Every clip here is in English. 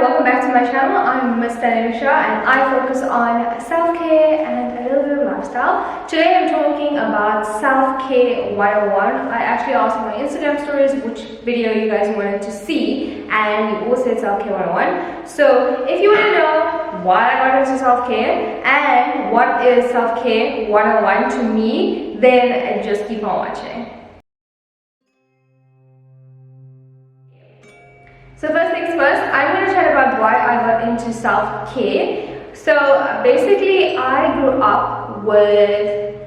welcome back to my channel. I'm Miss Dhanusha and I focus on self-care and a little bit of lifestyle. Today I'm talking about self-care 101. I actually asked in my Instagram stories which video you guys wanted to see, and you all said self-care 101. So if you want to know why I got into self-care and what is self-care 101 to me, then just keep on watching. So first things first, I'm going to chat about why I got into self-care. So basically, I grew up with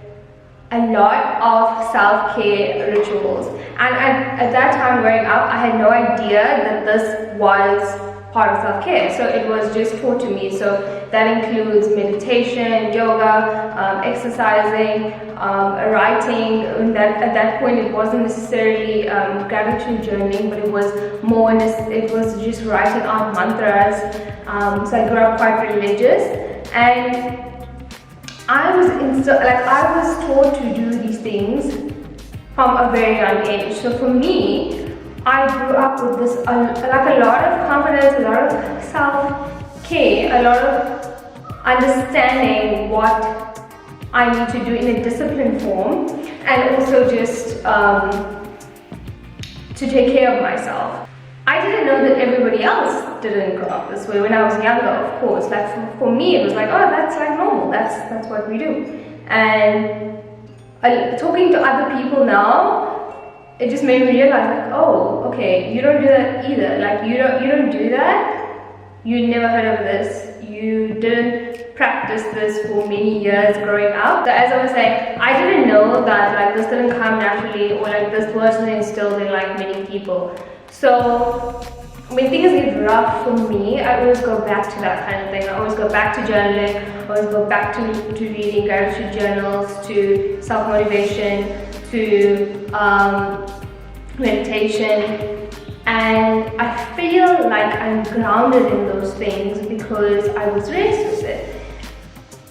a lot of self-care rituals, and at that time growing up, I had no idea that this was part of self-care. So it was just taught to me. So that includes meditation, yoga, exercising, writing. At that point it wasn't necessarily gratitude journaling, but it was more, it was just writing out mantras. So I grew up quite religious, and I was taught to do these things from a very young age. So for me, I grew up with this a lot of confidence, a lot of self-care, a lot of understanding what I need to do in a disciplined form, and also just to take care of myself. I didn't know that everybody else didn't grow up this way when I was younger, of course. Like for me, it was like, oh, that's like normal, that's what we do. And talking to other people now, it just made me realize, like, oh, okay, you don't do that either. Like, you don't do that. You never heard of this. You didn't practice this for many years growing up. So as I was saying, I didn't know that like this didn't come naturally, or like this wasn't instilled in like many people. So when things get rough for me, I always go back to that kind of thing. I always go back to journaling. I always go back to reading gratitude journals, to self-motivation, to meditation, and I feel like I'm grounded in those things because I was raised with it.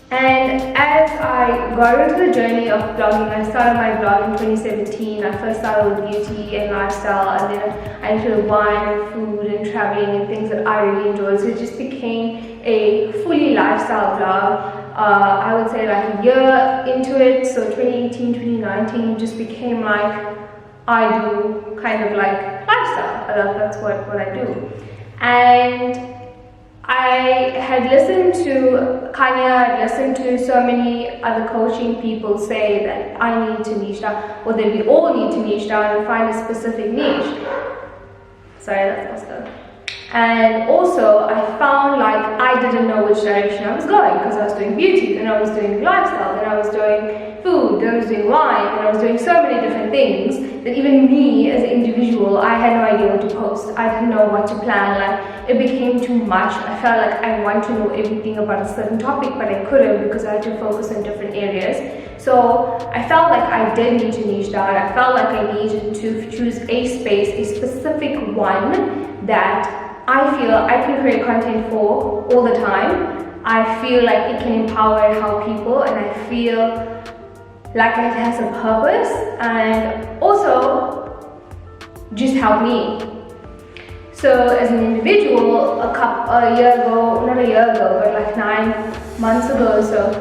And as I got into the journey of blogging, I started my blog in 2017. I first started with beauty and lifestyle, and then I included wine and food and traveling and things that I really enjoyed. So it just became a fully lifestyle blog. I would say like a year into it, so 2018, 2019 just became like, I do kind of like lifestyle. That's what I do. And I had listened to Kanye, I listened to so many other coaching people say that I need to niche down, or that we all need to niche down and find a specific niche. Sorry, that's awesome. And also, I found like I didn't know which direction I was going, because I was doing beauty, then I was doing lifestyle, then I was doing food, then I was doing wine, then I was doing so many different things that even me as an individual, I had no idea what to post. I didn't know what to plan. Like, it became too much. I felt like I want to know everything about a certain topic, but I couldn't because I had to focus on different areas. So I felt like I did need to niche down. I felt like I needed to choose a space, a specific one that I feel I can create content for all the time. I feel like it can empower and help people, and I feel like it has a purpose and also just help me. So as an individual, a year ago, not a year ago, but like 9 months ago, so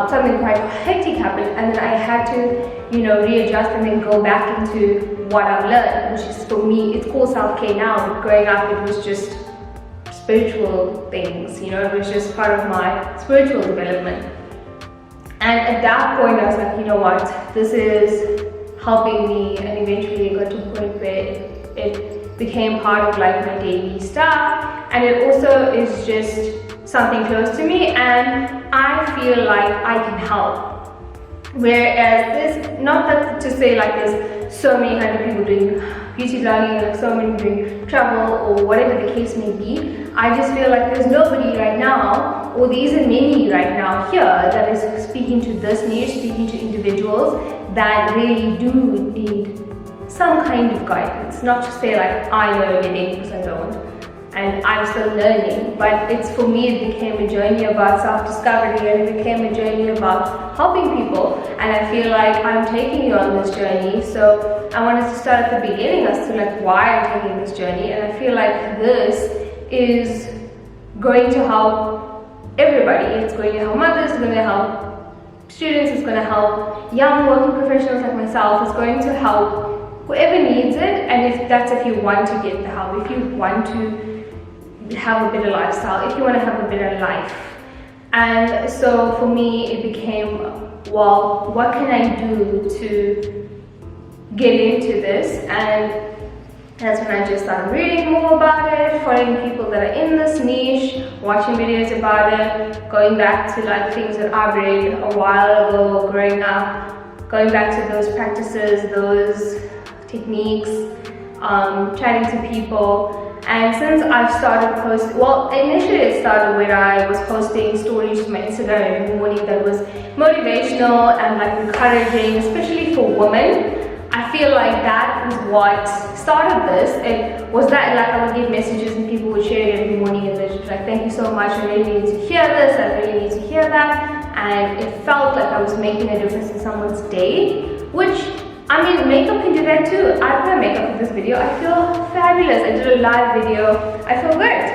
something quite hectic happened, and then I had to, readjust and then go back into what I've learned, which is, for me, it's called self-care now, but growing up it was just spiritual things, it was just part of my spiritual development. And at that point I was like, you know what, this is helping me, and eventually it got to a point where it became part of like my daily stuff, and it also is just something close to me, and I feel like I can help. Whereas there's not that to say like there's so many kind of people doing beauty blogging, like so many doing travel or whatever the case may be. I just feel like there's nobody right now, or there isn't many right now here, that is speaking to this niche, speaking to individuals that really do need some kind of guidance. Not to say like I know everything, because I don't. And I'm still learning, but for me it became a journey about self-discovery, and it became a journey about helping people, and I feel like I'm taking you on this journey. So I wanted to start at the beginning as to like why I'm taking this journey, and I feel like this is going to help everybody. It's going to help mothers, it's going to help students, it's going to help young working professionals like myself, it's going to help whoever needs it. And if you want to get the help, if you want to have a better lifestyle, if you want to have a better life. And so for me it became, well, what can I do to get into this? And that's when I just started reading more about it, following people that are in this niche, watching videos about it, going back to like things that I've read a while ago, growing up, going back to those practices, those techniques, chatting to people. And since I've started posting, well, initially it started when I was posting stories to my Instagram every morning that was motivational and like encouraging, especially for women. I feel like that is what started this. It was that like I would get messages and people would share it every morning and they're just like, thank you so much, I really need to hear this, I really need to hear that. And it felt like I was making a difference in someone's day, which, I mean, makeup can do that too. I put on makeup for this video, I feel fabulous. I did a live video, I feel great.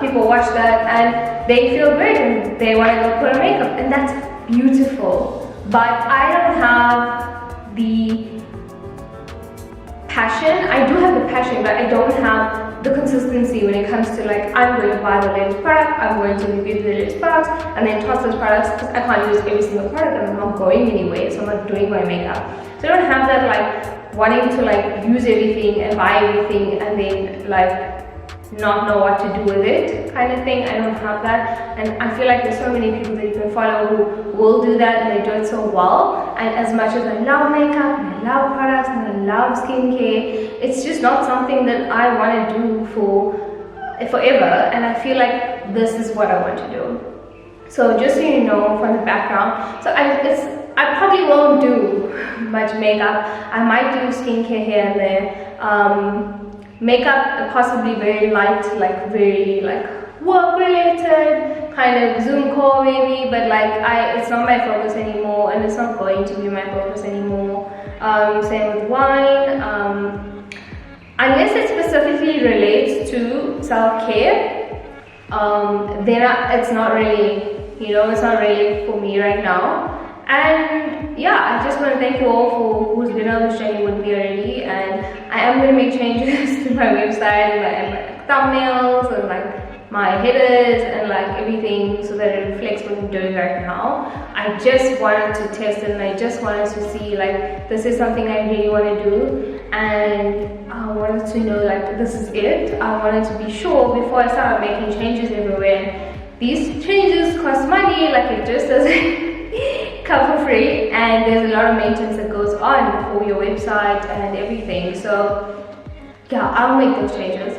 People watch that and they feel great and they want to go put on makeup, and that's beautiful. But I don't have the passion. I do have the passion, but I don't have the consistency when it comes to like, I'm going to buy the latest product, I'm going to review the latest products, and then toss those products, because I can't use every single product and I'm not going anywhere, so I'm not doing my makeup. So I don't have that like wanting to like use everything and buy everything and then like not know what to do with it kind of thing. I don't have that, and I feel like there's so many people that you can follow who will do that and they do it so well. And as much as I love makeup and I love products and I love skincare, it's just not something that I want to do for forever, and I feel like this is what I want to do. So just so you know from the background, so I probably won't do much makeup. I might do skincare here and there. Makeup possibly very light, like very like work related, kind of Zoom call maybe, but like it's not my focus anymore, and it's not going to be my focus anymore. Same with wine, unless it specifically relates to self-care, then it's not really, it's not really for me right now. And yeah, I just want to thank you all for who's been on this journey with me already, and I am going to make changes to my website and my thumbnails and like my headers and like everything so that it reflects what I'm doing right now. I just wanted to test it, and I just wanted to see like this is something I really want to do, and I wanted to know like this is it. I wanted to be sure before I started making changes everywhere. These changes cost money, like it just doesn't come for free, and there's a lot of maintenance that goes on for your website and everything. So yeah, I'll make those changes.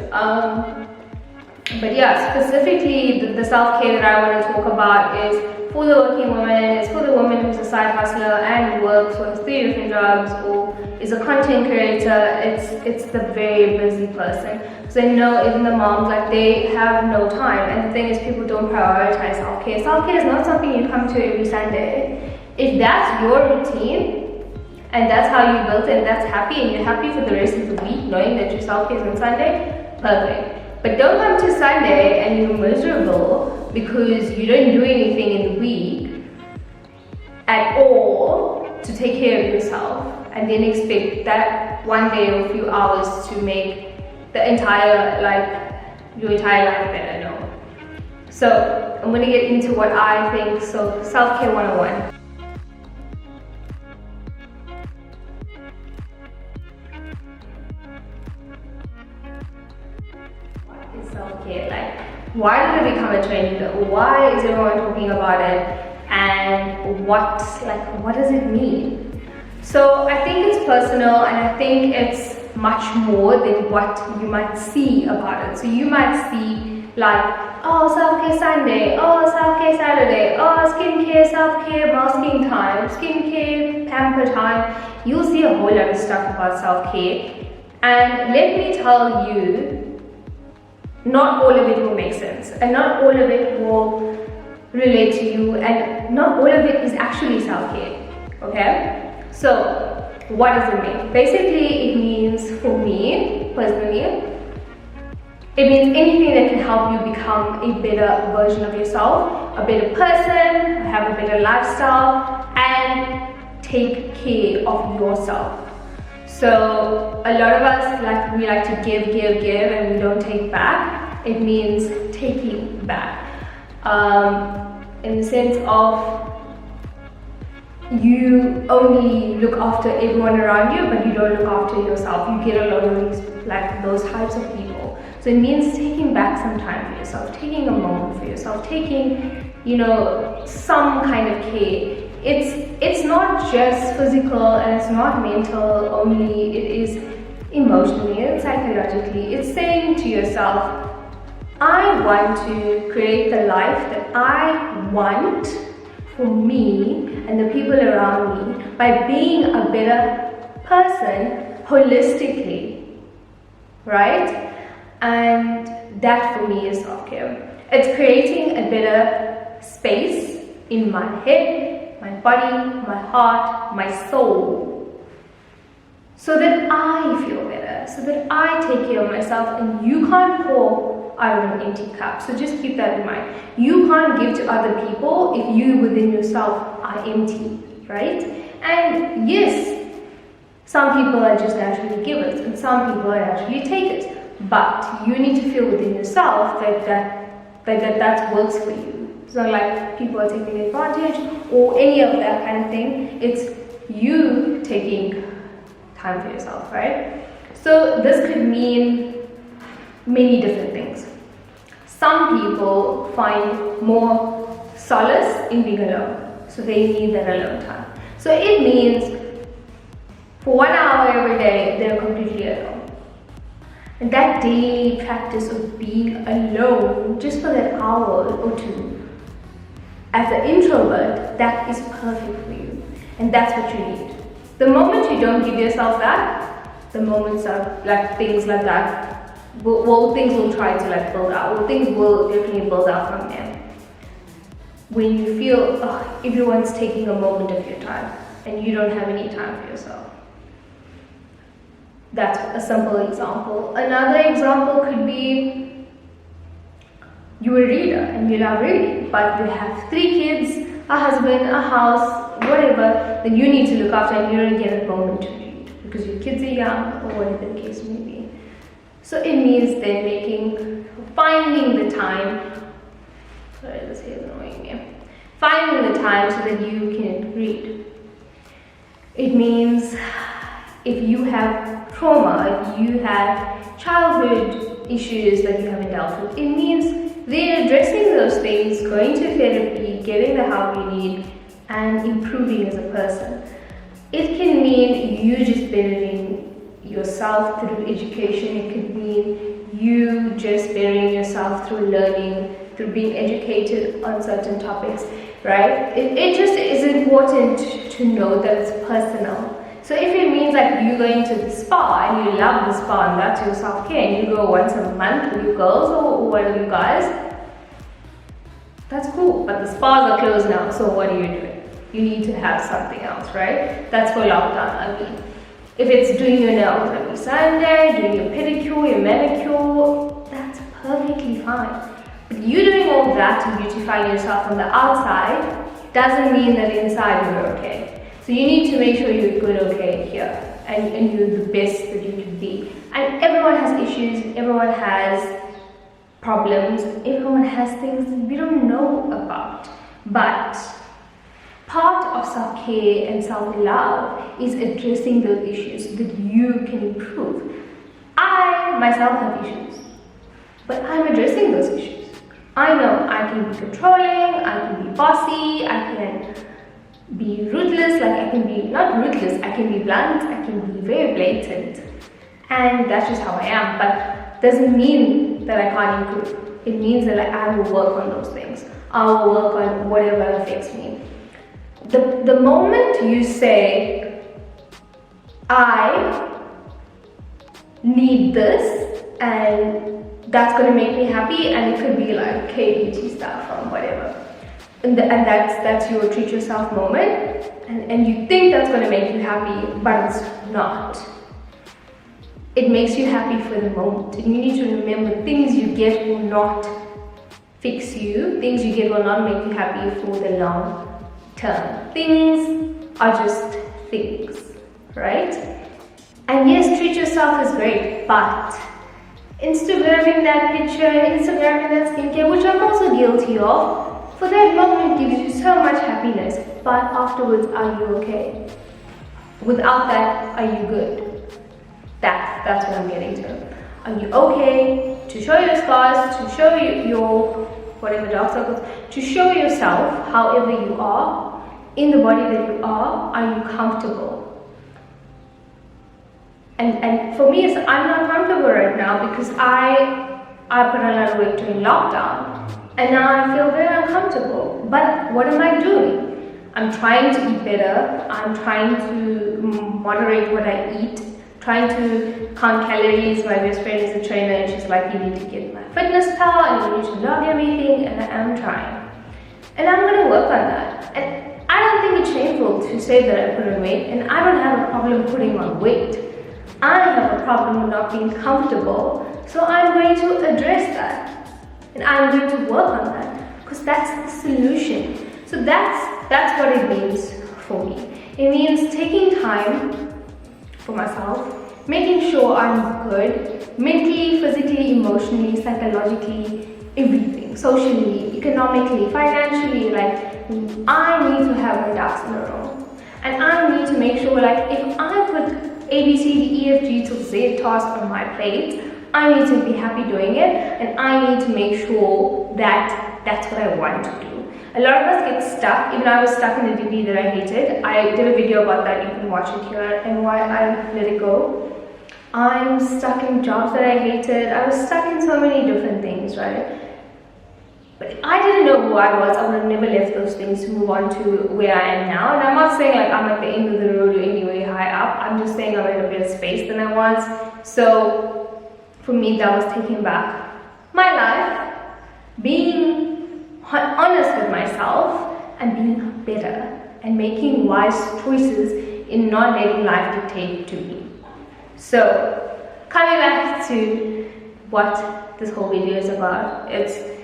But yeah, specifically the self-care that I want to talk about is for the working woman. It's for the woman who's a side hustler and works or has 3 different jobs or is a content creator. It's the very busy person. So I know even the moms, like they have no time, and the thing is people don't prioritize self-care. Self-care is not something you come to every Sunday. If that's your routine and that's how you built it and that's happy and you're happy for the rest of the week knowing that your self-care is on Sunday, perfect. But don't come to Sunday and you're miserable because you don't do anything in the week at all to take care of yourself, and then expect that one day or a few hours to make the entire, your entire life better. No. So I'm going to get into what I think. So self-care 101. What is self-care? Like, why did it become a trend? Why is everyone talking about it? And what does it mean? So I think it's personal, and I think it's much more than what you might see about it. So you might see like, oh, self-care Sunday, oh, self-care Saturday, oh, skincare, self-care, masking time, skincare, pamper time. You'll see a whole lot of stuff about self-care, and let me tell you, not all of it will make sense, and not all of it will relate to you, and not all of it is actually self-care, okay? So what does it mean? Basically, it means, for me personally, It means anything that can help you become a better version of yourself, a better person, have a better lifestyle, and take care of yourself. So a lot of us, we like to give, and we don't take back. It means taking back. In the sense of you only look after everyone around you, but you don't look after yourself. You get a lot of these, those types of people. So it means taking back some time for yourself, taking a moment for yourself, taking, some kind of care. It's not just physical and it's not mental only, it is emotionally and psychologically. It's saying to yourself, I want to create the life that I want for me and the people around me by being a better person holistically, right? And that for me is self-care. It's creating a better space in my head, my body, my heart, my soul, so that I feel better, so that I take care of myself. And you can't pour out of an empty cup. So just keep that in mind. You can't give to other people if you within yourself are empty, right? And yes, some people are just naturally givers and some people are naturally takers. But you need to feel within yourself that works for you. It's not like people are taking advantage or any of that kind of thing. It's you taking time for yourself, right? So this could mean many different things. Some people find more solace in being alone, so they need that alone time. So it means for 1 hour every day, they're completely alone. And that daily practice of being alone, just for that hour or two, as an introvert, that is perfect for you. And that's what you need. The moment you don't give yourself that, the moments of things like that, things will try to build out, things will definitely build out from there. When you feel everyone's taking a moment of your time and you don't have any time for yourself. That's a simple example. Another example could be you're a reader and you love reading, but you have 3 kids, a husband, a house, whatever, then you need to look after and you don't get a moment to read because your kids are young or whatever the case may be. So it means then finding the time, sorry, this hair is annoying me, finding the time so that you can read. It means if you have trauma, if you have childhood issues that you haven't dealt with, it means then addressing those things, going to therapy, getting the help you need, and improving as a person. It can mean you just bettering yourself through education. It could mean you just bettering yourself through learning, through being educated on certain topics, right? It just is important to know that it's personal. So if it means you going to the spa and you love the spa and that's your self-care and you go once a month with your girls or one of you guys, that's cool. But the spas are closed now, so what are you doing? You need to have something else, right? That's for lockdown. If it's doing your nails every Sunday, doing your pedicure, your manicure, that's perfectly fine. But you doing all that to beautify yourself on the outside doesn't mean that inside you're okay. So you need to make sure you're good, okay, here, and you're the best that you can be. And everyone has issues, everyone has problems, everyone has things that we don't know about. But part of self-care and self-love is addressing those issues so that you can improve. I myself have issues, but I'm addressing those issues. I know I can be controlling, I can be bossy, I can be ruthless, I can be not ruthless, I can be blunt, I can be very blatant, and that's just how I am. But doesn't mean that I can't improve. It means that I will work on those things. I will work on whatever affects me. The moment you say I need this and that's going to make me happy, and it could be KBT stuff from whatever, and that's your treat yourself moment, and you think that's going to make you happy, but it's not. it makes you happy for the moment. And you need to remember, things you get will not fix you. Things you get will not make you happy for the long term. Things are just things, right? And yes, treat yourself is great, but Instagramming that picture and Instagramming that skincare, which I'm also guilty of, for that moment gives you so much happiness, but afterwards, are you okay? Without that, are you good? That's what I'm getting to. Are you okay to show your scars, to show your whatever dark circles, to show yourself however you are, in the body that you are you comfortable? And for me, I'm not comfortable right now because I put a lot of weight during lockdown, and now I feel very uncomfortable. But what am I doing? I'm trying to eat better. I'm trying to moderate what I eat. Trying to count calories. My best friend is a trainer, and she's like, you need to get my fitness pal, and you need to log everything. And I am trying, and I'm gonna work on that. And I don't think it's shameful to say that I put on weight, and I don't have a problem putting on weight. I have a problem with not being comfortable, so I'm going to address that, and I'm going to work on that, because that's the solution. So that's what it means for me. It means taking time for myself, making sure I'm good, mentally, physically, emotionally, psychologically, everything, socially, economically, financially. Like, I need to have my ducks in a row, and I need to make sure, like, if I put A, B, C, D, E, F, G to Z task on my plate, I need to be happy doing it, and I need to make sure that that's what I want to do. A lot of us get stuck. Even I was stuck in a degree that I hated. I did a video about that, you can watch it here, and why I let it go. I'm stuck in jobs that I hated. I was stuck in so many different things, right? But if I didn't know who I was, I would have never left those things to move on to where I am now. And I'm not saying like I'm at the end of the road or anywhere high up. I'm just saying I'm in a better space than I was. So for me, that was taking back my life, being honest with myself, and being better, and making wise choices in not letting life dictate to me. So coming back to what this whole video is about, it's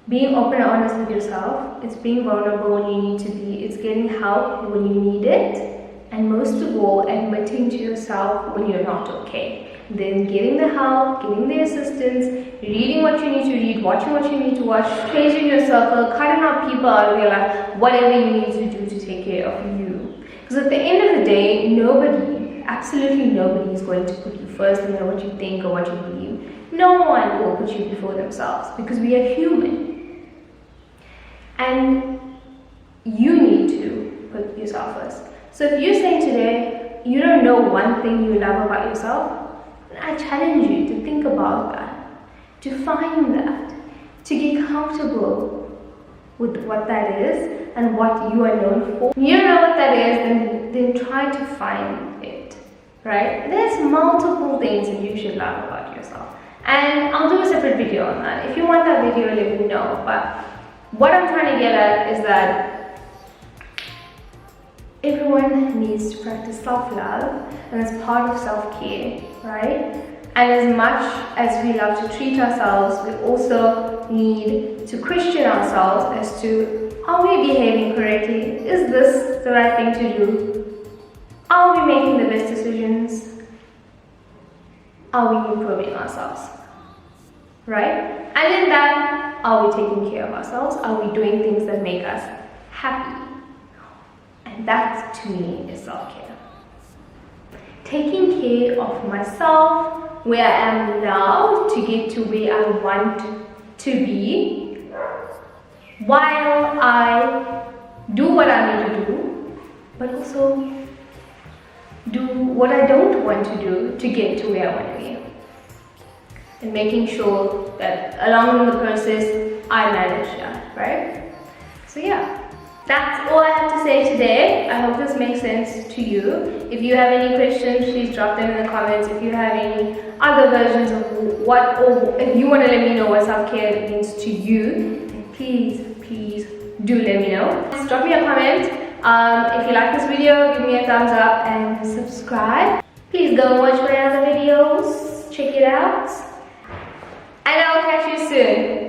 being open and honest with yourself. It's being vulnerable when you need to be. It's getting help when you need it. And most of all, admitting to yourself when you're not okay. Then getting the help, getting the assistance, reading what you need to read, watching what you need to watch, changing your circle, cutting out people out of your life, whatever you need to do to take care of you. Because at the end of the day, nobody, absolutely nobody is going to put you first no matter what you think or what you believe. No one will put you before themselves, because we are human. And you need to put yourself first. So if you're saying today you don't know one thing you love about yourself, then I challenge you to think about that, to find that, to get comfortable with what that is and what you are known for. If you don't know what that is, then try to find it, right? There's multiple things that you should love about yourself. And I'll do a separate video on that. If you want that video, let me know. But what I'm trying to get at is that everyone needs to practice self-love, and it's part of self-care, right? And as much as we love to treat ourselves, we also need to question ourselves as to, are we behaving correctly? Is this the right thing to do? Are we making the best decisions? Are we improving ourselves? Right? And in that, are we taking care of ourselves? Are we doing things that make us happy? And that, to me, is self-care. Taking care of myself, where I am now, to get to where I want to be, while I do what I need to do, but also do what I don't want to do to get to where I want to be. And making sure that along the process, I manage that, right? So yeah, that's all I have to say today. I hope this makes sense to you. If you have any questions, please drop them in the comments. If you have any other versions of what, or if you want to let me know what self-care means to you, then please do let me know. Just drop me a comment. If you like this video, give me a thumbs up and subscribe. Please go and watch my other videos, check it out, and I'll catch you soon.